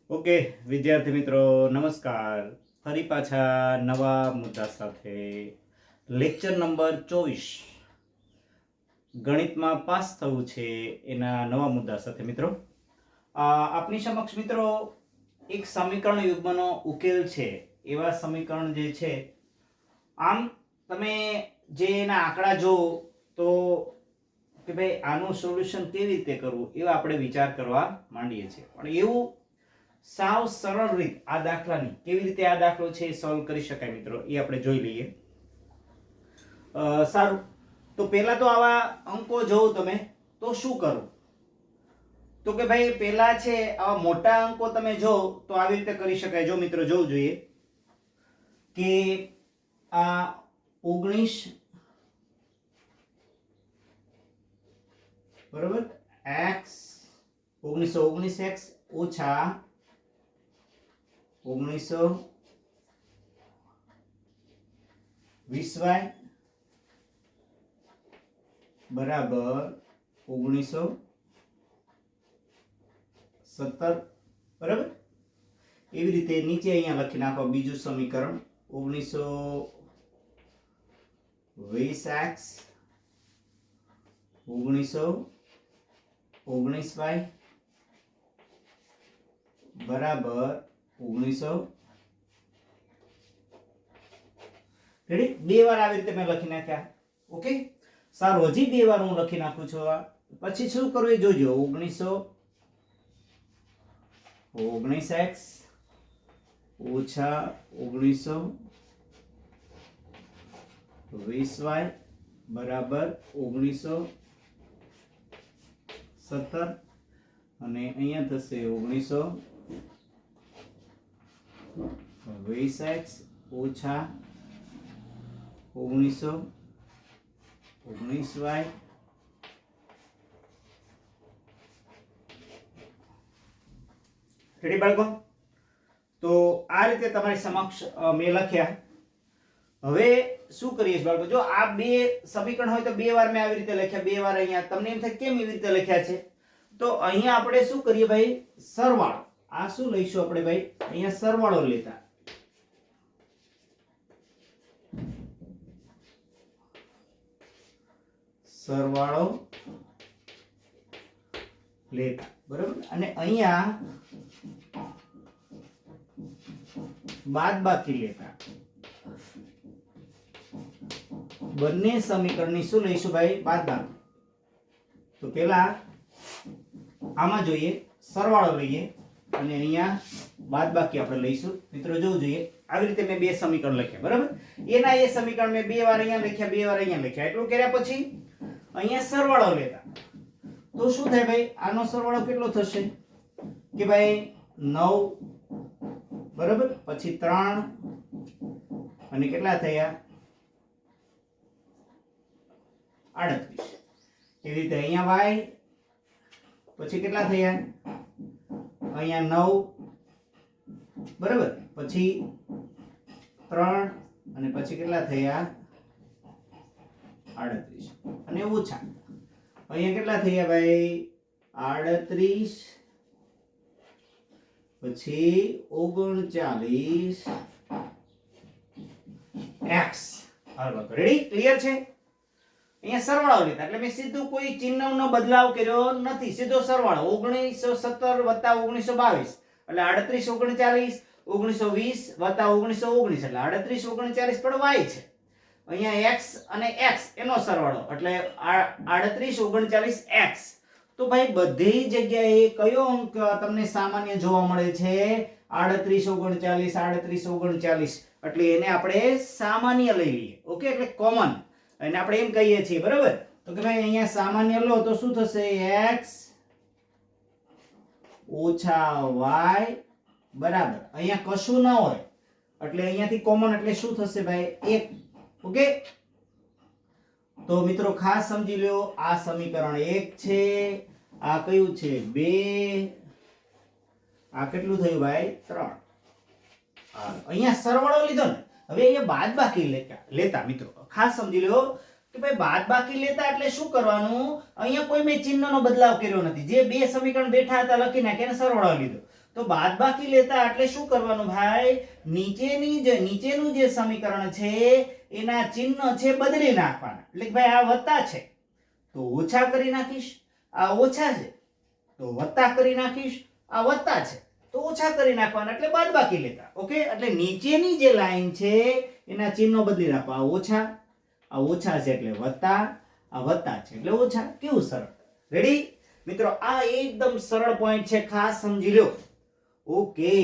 Okay વિદ્યાર્થી મિત્રો નમસ્કાર. ફરી પાછા નવા મુદ્દા સાથે લેક્ચર નંબર 24 ગણિતમાં પાસ થવું છે એના નવા મુદ્દા સાથે મિત્રો આપની સમક્ષ મિત્રો એક સમીકરણ યુગ્મનો ઉકેલ છે. એવા સમીકરણ જે છે આમ તમે જે એના આંકડા જો તો કે ભાઈ આનું સોલ્યુશન કેવી રીતે કરવું એવા આપણે વિચાર કરવા માંડીએ છીએ. પણ એવું સાવ સરળ રીત આ દાખલાની કેવી રીતે આ દાખલો છે સોલ્વ કરી શકાય મિત્રો એ આપણે જોઈ લઈએ. સારું, તો પહેલા તો આવા અંકો જોવો તમે તો શું કરો તો કે ભાઈ પહેલા છે આવા મોટા અંકો તમે જો તો આવી રીતે કરી શકાય. જો મિત્રો જોવું જોઈએ કે આ 19 બરોબર x 1919x ઓછા 1920y બરાબર 1917 બરાબર. એવી રીતે નીચે અહીંયા લખી નાખો બીજું સમીકરણ 1920x 1919y બરાબર 1900. રેડી? બે વાર આવી રીતે મેં લખી નાખ્યા. ઓકે, સારું, હજી બે વાર હું લખી નાખું છું. પછી શું કરવું એ જોજો. 1919x ઓછા 1920y બરાબર 1917 અને અહીંયા થશે 1920x ઓછા 1919y રેડી બાળકો? તો આ રીતે તમારી સમક્ષ મેં લખ્યા. હવે શું કરીએ બાળકો? જો આ બે સમીકરણ હોય તો બે વાર મેં આવી રીતે લખ્યા, બે વાર અહીંયા. તમને એમ થાય કેમ એવી રીતે લખ્યા છે? તો અહીંયા આપણે શું કરીએ ભાઈ? સરવાળો. આ શું લઈશું આપણે ભાઈ? અહીંયા સરવાળો લેતા. સરવાળો લેતા બરાબર. અને અહીંયા બાદબાકી લેતા. બંને સમીકરણની શું લઈશું ભાઈ? બાદબાકી. તો પેલા આમાં જોઈએ સરવાળો લઈએ અને અહીંયા બાદબાકી આપણે લઈશું. મિત્રો જોવું જોઈએ આવી રીતે મેં બે સમીકરણ લખ્યા બરાબર. એના એ સમીકરણ મેં બે વાર અહીંયા લખ્યા, બે વાર અહીંયા લખ્યા. એટલું કર્યા પછી અહીંયા સરવાળો લેતા. તો શું થાય ભાઈ? આનો સરવાળો કેટલો થશે કે ભાઈ 9 બરાબર, પછી 3 અને કેટલા થયા? 38. એવી રીતે અહીંયા y પછી કેટલા થયા? અહીંયા 9 બરાબર, પછી 3 અને પછી કેટલા થયા? 38 અને ઓછા અહીંયા કેટલા થયા ભાઈ? 38 પછી 39 x. હાલો રેડી? ક્લિયર છે? અહીંયા સરવાળો લીધા એટલે મેં સીધું કોઈ ચિહ્નનો બદલાવ કર્યો નથી, સીધો સરવાળો. 1917 વત્તા 1922 એટલે 38 39 1920 વત્તા 1919 એટલે 38 39 પણ y છે. અહીંયા x અને x એનો સરવાળો એટલે 38 39 x. તો ભાઈ બધી જગ્યાએ કયો અંક તમને સામાન્ય જોવા મળે છે? 38 39 38 39 એટલે એને આપણે સામાન્ય લઈ લઈએ. ઓકે, એટલે કોમન અને આપણે એમ કહીએ છીએ બરાબર. તો કે ભાઈ અહીંયા સામાન્ય લો તો શું થશે? x ઓછા y બરાબર. અહીંયા કશું ના હોય એટલે અહીંયાથી કોમન એટલે શું થશે ભાઈ? 1. ઓકે, તો મિત્રો ખાસ સમજી લો આ સમીકરણ 1 છે, આ કયું છે? 2. આ કેટલું થયું ભાઈ? 3. અહીંયા સરવાળો લીધો ને. હવે અહીંયા બાદબાકી લેતા મિત્રો ખાસ સમજી લો કે ભાઈ બાદબાકી લેતા એટલે શું કરવાનું? અહીંયા કોઈ મેં ચિહ્નનો બદલાવ કર્યો નથી. જે બે સમીકરણ બેઠા હતા લખી નાખ્યા અને સરવાળો લીધો. તો બાદબાકી લેતા એટલે શું કરવાનું ભાઈ, નીચેનું જે સમીકરણ છે એના ચિહ્ન છે બદલી નાખવાના. એટલે કે ભાઈ આ વત્તા છે તો ઓછા કરી નાખીશ, આ ઓછા છે તો વત્તા કરી નાખીશ, આ વત્તા છે તો ઓછા કરી નાખવાના, એટલે બાદબાકી લેતા. ઓકે, એટલે નીચેની જે લાઈન છે એના ચિહ્નો બદલી નાખવા. આ ઓછા છે એટલે વત્તા, આ વત્તા છે એટલે ઓછા. કેવું સરળ. રેડી મિત્રો, આ એકદમ સરળ પોઈન્ટ છે, ખાસ સમજી લો. ઓકે,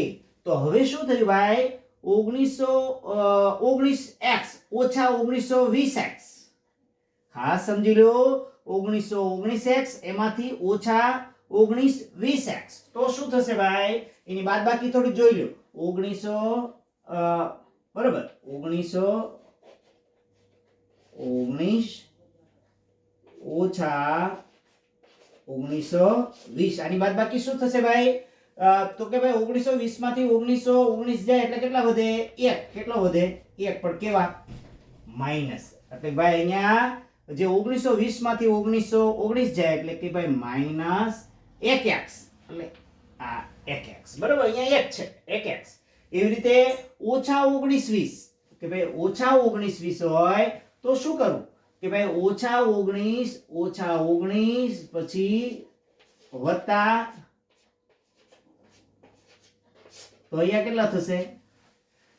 તો હવે શું થયું ભાઈ, 1919x ઓછા 1920x. ખાસ સમજી લો, 1919x એમાંથી ઓછા 1920x. તો શું થશે ભાઈ, એની બાદબાકી થોડી જોઈ લો. 1900 બરાબર, 1919 ઓછા 1920. આની બાદબાકી શું થશે ભાઈ, તો કે ભાઈ 1920 માંથી 1919 જાય એટલે કેટલા વધે, 1. કેટલો વધે, 1. પણ કેવા, માઈનસ. એટલે ભાઈ અહીંયા જે 1920 માંથી 1919 જાય એટલે કે ભાઈ માઈનસ 1x. એટલે આ 1x બરાબર, અહીંયા 1 છે 1x. એવી રીતે ઓછા 1920 કે ભાઈ ઓછા 1920 હોય તો શું કરવું કે ભાઈ ઓછા 19 પછી વત્તા, તો અહીંયા કેટલા થશે,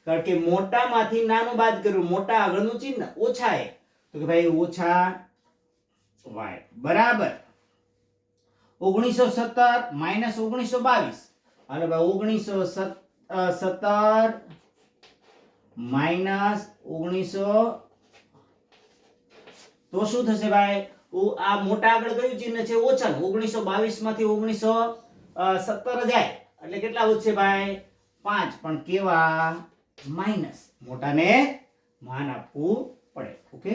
કારણ કે મોટામાંથી નાનું બાદ કર્યું, મોટા આગળનું ચિહ્ન ઓછા એ, તો કે ભાઈ ઓછા y બરાબર 1917 માઈનસ 1922. હાલો ભાઈ 1917 માઈનસ 1900, તો શું થશે ભાઈ, આ મોટા આગળ કયું ચિહ્ન છે, ઓછા. 1922 માંથી 1917 જાય એટલે કેટલા વધશે ભાઈ, 5. પણ કેવા, માઈનસ. મોટાને માન આપવું પડે. ઓકે,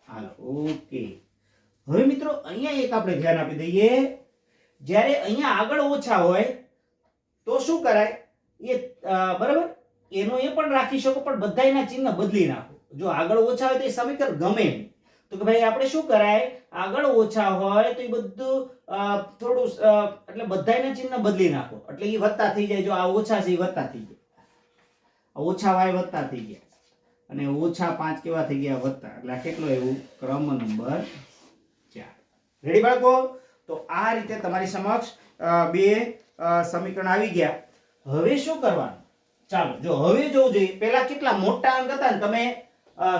હાલો. ઓકે, હવે મિત્રો અહીંયા એક આપણે ધ્યાન આપી દઈએ, જ્યારે અહીંયા આગળ ઓછા હોય તો શું કરાય, એ બરાબર એનો એ પણ રાખી શકો, પણ બધાયના ચિહ્ન બદલી નાખો. જો આગળ ઓછા હોય તો એ સમીકરણ ગમે નહીં, તો કે ભાઈ આપણે શું કરાય, આગળ ઓછા હોય તો એ બધું થોડું એટલે બધાયના ચિહ્ન બદલી નાખો, એટલે એ વત્તા થઈ જાય. જો આ ઓછા છે એ વત્તા થઈ ગયા, આ ઓછા y વત્તા થઈ ગયા, અને ઓછા 5 કેવા થઈ ગયા, વત્તા. એટલે આ કેટલો એવું, ક્રમ નંબર 4. રેડી બાળકો? તો આ રીતે તમારી સમક્ષ બે સમીકરણ આવી ગયા. હવે શું કરવાનું, ચાલો જો હવે જોવું જોઈએ. પહેલા કેટલા મોટા અંક હતા ને, તમે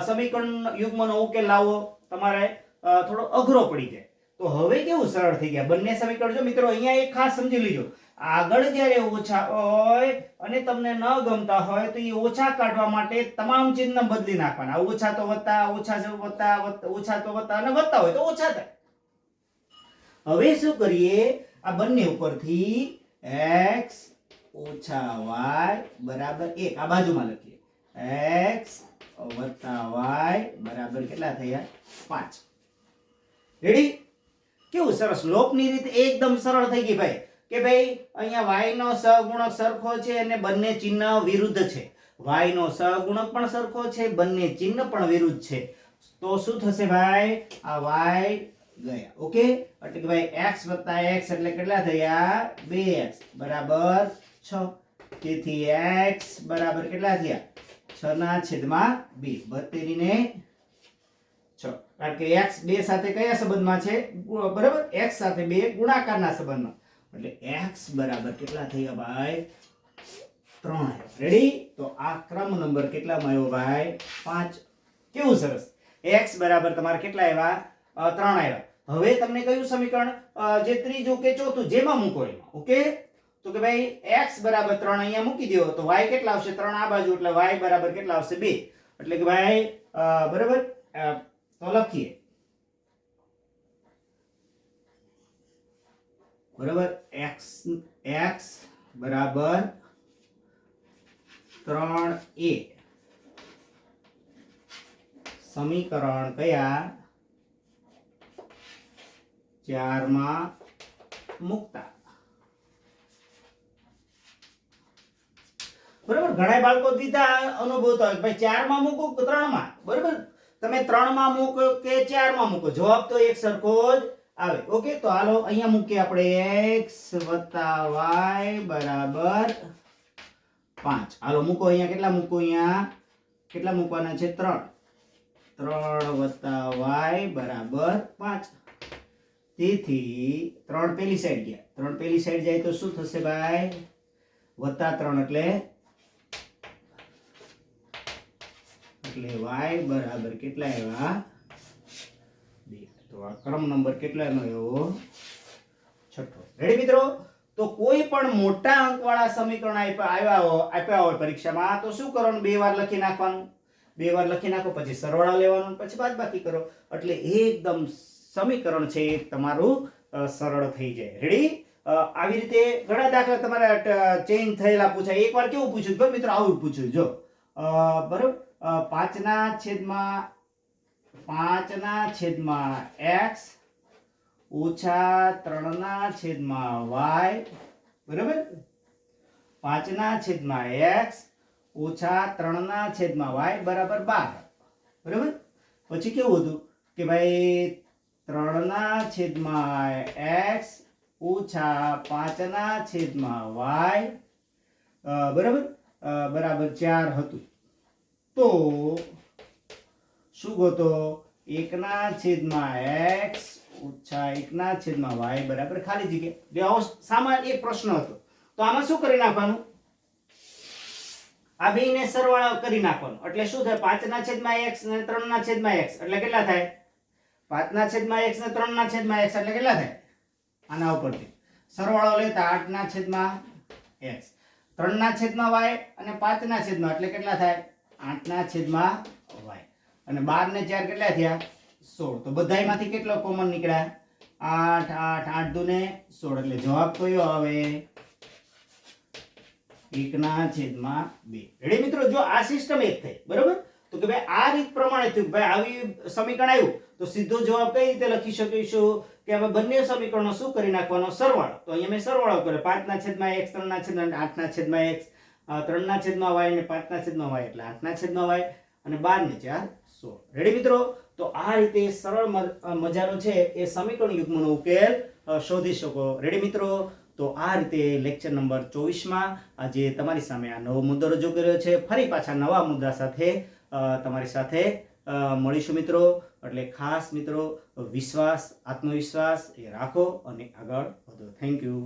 સમીકરણ યુગ્મનો ઉકેલ લાવો તમારે થોડો અઘરો પડી જાય. તો હવે કેવું સરળ થઈ ગયા બંને સમીકરણ. જો મિત્રો અહીંયા એક ખાસ સમજી લીજો, આગળ જ્યારે ઓછા હોય અને તમને ન ગમતા હોય તો એ ઓછા કાઢવા માટે તમામ ચિહ્ન બદલી નાખવાના. ઓછા તો વત્તા, ઓછા તો વત્તા, ઓછા તો વત્તા, અને વત્તા હોય તો ઓછા થાય. હવે શું કરીએ, આ બંને ઉપરથી x ઓછા y બરાબર 1 આ બાજુમાં લખીએ. x વત્તા y બરાબર કેટલા થયા, 5. રેડી? કેવું સરસ, લોપની રીત એકદમ સરળ થઈ ગઈ ભાઈ, કે ભાઈ અહીંયા y નો સહગુણક સરખો છે અને બંને ચિહ્ન વિરુદ્ધ છે. y નો સહગુણક પણ સરખો છે, બંને ચિહ્ન પણ વિરુદ્ધ છે. તો શું થશે ભાઈ, આ y ગયા. ઓકે, એટલે કે ભાઈ x વત્તા x એટલે કેટલા થયા, 2x બરાબર 6. તેથી x બરાબર કેટલા થયા, 6/2. 72 ને 6, કારણ કે x 2 સાથે કયા સંબંધમાં છે, બરાબર, x સાથે 2 ગુણાકારના સંબંધમાં. એટલે x બરાબર કેટલા થયા ભાઈ, 3. રેડી? તો આ ક્રમ નંબર કેટલામાં આવ્યો ભાઈ, 5. કેવું સરસ, x બરાબર તમારે કેટલા આવ્યા, 3 આવ્યા. હવે તમને કયું સમીકરણ જે ત્રીજું કે ચોથું જેમાં મૂકો એમાં. ઓકે, તો કે ભાઈ x બરાબર 3 અહીંયા મૂકી દો તો y કેટલા આવશે, 3 આ બાજુ, એટલે y બરાબર કેટલા આવશે, 2. એટલે કે ભાઈ બરાબર, તો લખીએ બરાબર, x બરાબર 3a. સમીકરણ કયા, 4 માં મૂકતા. બરાબર, ઘણા બાળકો દીધા અનુભવતા હોય ભાઈ 4 માં મૂકો કે 3 માં. બરાબર, તમે 3 માં મૂકો કે 4 માં મૂકો, જવાબ તો એક સરખો જ આવે. ઓકે, તો હાલો અહીંયા મૂકીએ આપણે x + y બરાબર 5. હાલો મૂકો અહીંયા. કેટલા મૂકો અહીંયા? કેટલા મૂકવાના છે? 3. 3 + y બરાબર 5. તેથી 3 પેલી સાઈડ ગયા. 3 પેલી સાઈડ જાય તો શું થશે ભાઈ? +3 એટલે y બરાબર કેટલા આવ્યા? 2. તો આ ક્રમ નંબર કેટલાનો આવ્યો? છઠ્ઠો. રેડી મિત્રો? તો કોઈ પણ મોટા અંકવાળા સમીકરણ આપ્યા હોય પરીક્ષામાં તો શું કરવાનું? 2 વાર લખી નાખવાનું. 2 વાર લખી નાખો, પછી સરવાળા લેવાનું, પછી બાદબાકી કરો, એટલે એકદમ સમીકરણ છે એ તમારું સરળ થઈ જાય. રેડી? આવી રીતે ઘણા દાખલા તમારા ચેન્જ થયેલા પૂછાય. એકવાર કેવું પૂછ્યું જો મિત્રો? આવું પૂછ્યું જો. બરોબર, 5/x ઓછા 3/y બરાબર? 5/x ઓછા 3/y બરાબર 12. બરાબર? પછી કેવું હતું કે ભાઈ 3/x ઓછા 5/y બરાબર બરાબર 4 હતું. તો શું ગોતો? 1/x ઓછા 1/y બરાબર ખાલી જગ્યા. આવો સામાન્ય એક પ્રશ્ન હતો. તો આમાં શું કરી નાખવાનું? આ બેયને સરવાળો કરી નાખવાનો. એટલે શું થાય? 5/x ને 3/x એટલે કેટલા થાય? 5/x ને 3/x એટલે કેટલા થાય? આના ઉપરથી સરવાળો લેતા 8/x 3/y અને 5/, એટલે કેટલા થાય? 8/y. અને 12 ને 4 કેટલા થયા? 16. તો બધાયમાંથી કેટલો કોમન નીકળ્યા? 8 8 8 દુ ને 16. એટલે જવાબ કયો આવે? 1/2. રેડી મિત્રો? જો આ સિસ્ટમ એક થઈ બરોબર, તો કે ભાઈ આ રીત પ્રમાણે થયું ભાઈ, આવી સમીકરણ આવ્યું તો સીધો જવાબ કઈ રીતે લખી શકીશું કે હવે બંને સમીકરણો શું કરી નાખવાનો? સરવાળો. તો અહીંયા મેં સરવાળો કર્યો. 5/x 3/8/x 3/y અને 5/y એટલે 8/y અને 12 ને 4 16. રેડી મિત્રો? તો આ રીતે સરળ મજાનો છે એ સમીકરણ યુગ્મનો ઉકેલ શોધી શકો. રેડી મિત્રો? તો આ રીતે લેક્ચર નંબર 24માં આજે તમારી સામે આ નવો મુદ્દો રજૂ કર્યો છે. ફરી પાછા નવા મુદ્દા સાથે તમારી સાથે મળીશું મિત્રો. એટલે ખાસ મિત્રો વિશ્વાસ, આત્મવિશ્વાસ એ રાખો અને આગળ વધો. Thank you.